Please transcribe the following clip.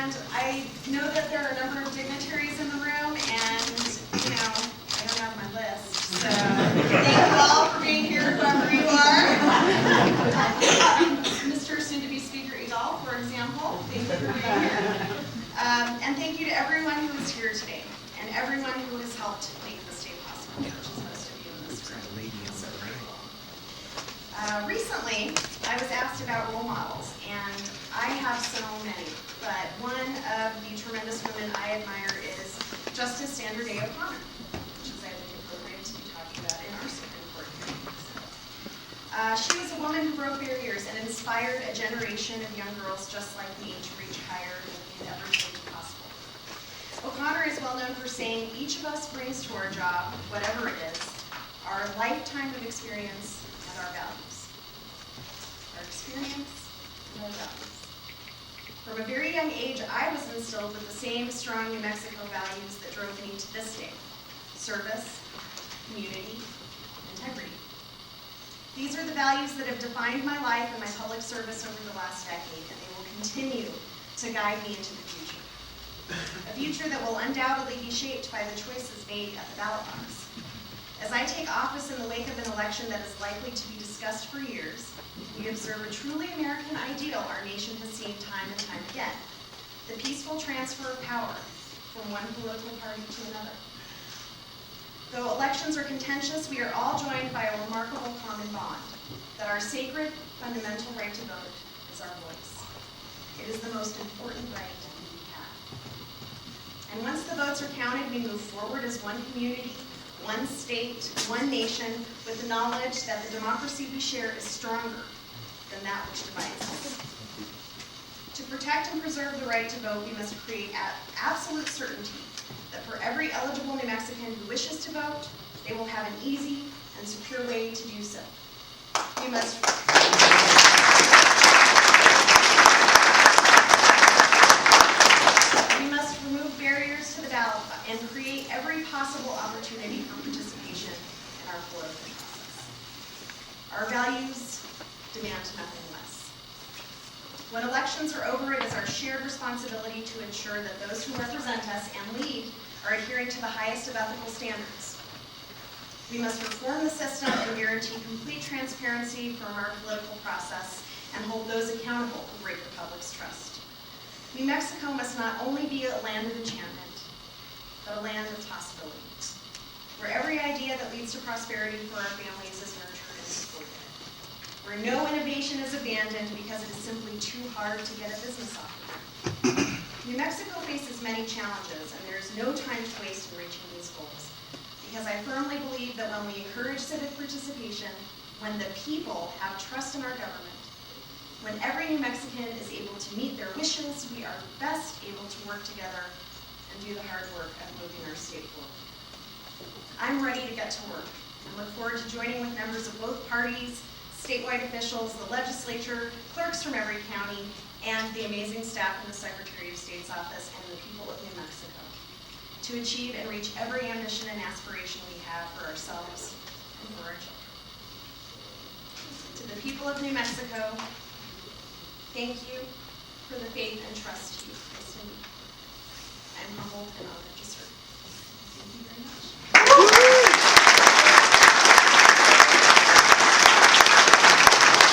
And I know that there are a number of dignitaries in the room, and, you know, I don't have my list. So thank you all for being here, whoever you are. Mr. Soon-to-be Speaker Idal, for example, thank you for being here. And thank you to everyone who is here today, and everyone who has helped make this day possible, which is most of you in this room. I'm so grateful. Recently, I was asked about role models, and I have so many, but one of the tremendous women I admire is Justice Sandra Day O'Connor, which is, I think, appropriate to be talking about in our Supreme Court hearings. She was a woman who broke barriers and inspired a generation of young girls just like me to reach higher in every stage possible. O'Connor is well known for saying, each of us brings to our job, whatever it is, our lifetime of experience and our values. Our experience and our values. From a very young age, I was instilled with the same strong New Mexico values that drove me to this day: service, community, integrity. These are the values that have defined my life and my public service over the last decade, and they will continue to guide me into the future. A future that will undoubtedly be shaped by the choices made at the ballot box. As I take office in the wake of an election that is likely to be discussed for years, we observe a truly American ideal our nation has seen time and time again: the peaceful transfer of power from one political party to another. Though elections are contentious, we are all joined by a remarkable common bond: that our sacred, fundamental right to vote is our voice. It is the most important right we have. And once the votes are counted, we move forward as one community, one state, one nation, with the knowledge that the democracy we share is stronger than that which divides us. To protect and preserve the right to vote, we must create absolute certainty that for every eligible New Mexican who wishes to vote, they will have an easy and secure way to do so. We must remove barriers to the ballot and create every possible opportunity for participation in our political process. Our values demand nothing less. When elections are over, it is our shared responsibility to ensure that those who represent us and lead are adhering to the highest of ethical standards. We must reform the system and guarantee complete transparency from our political process and hold those accountable who break the public's trust. New Mexico must not only be a land of enchantment, but a land of possibility, where every idea that leads to prosperity for our families is nurtured and supported, where no innovation is abandoned because it is simply too hard to get a business off the ground. New Mexico faces many challenges, and there is no time to waste in reaching these goals, because I firmly believe that when we encourage civic participation, when the people have trust in our government, when every New Mexican is able to meet their wishes, we are best able to work together and do the hard work of moving our state forward. I'm ready to get to work and look forward to joining with members of both parties, statewide officials, the legislature, clerks from every county, and the amazing staff in the Secretary of State's office and the people of New Mexico to achieve and reach every ambition and aspiration we have for ourselves and for our children. To the people of New Mexico, thank you for the faith and trust you placed in me. I am humbled and honored to serve. Thank you very much.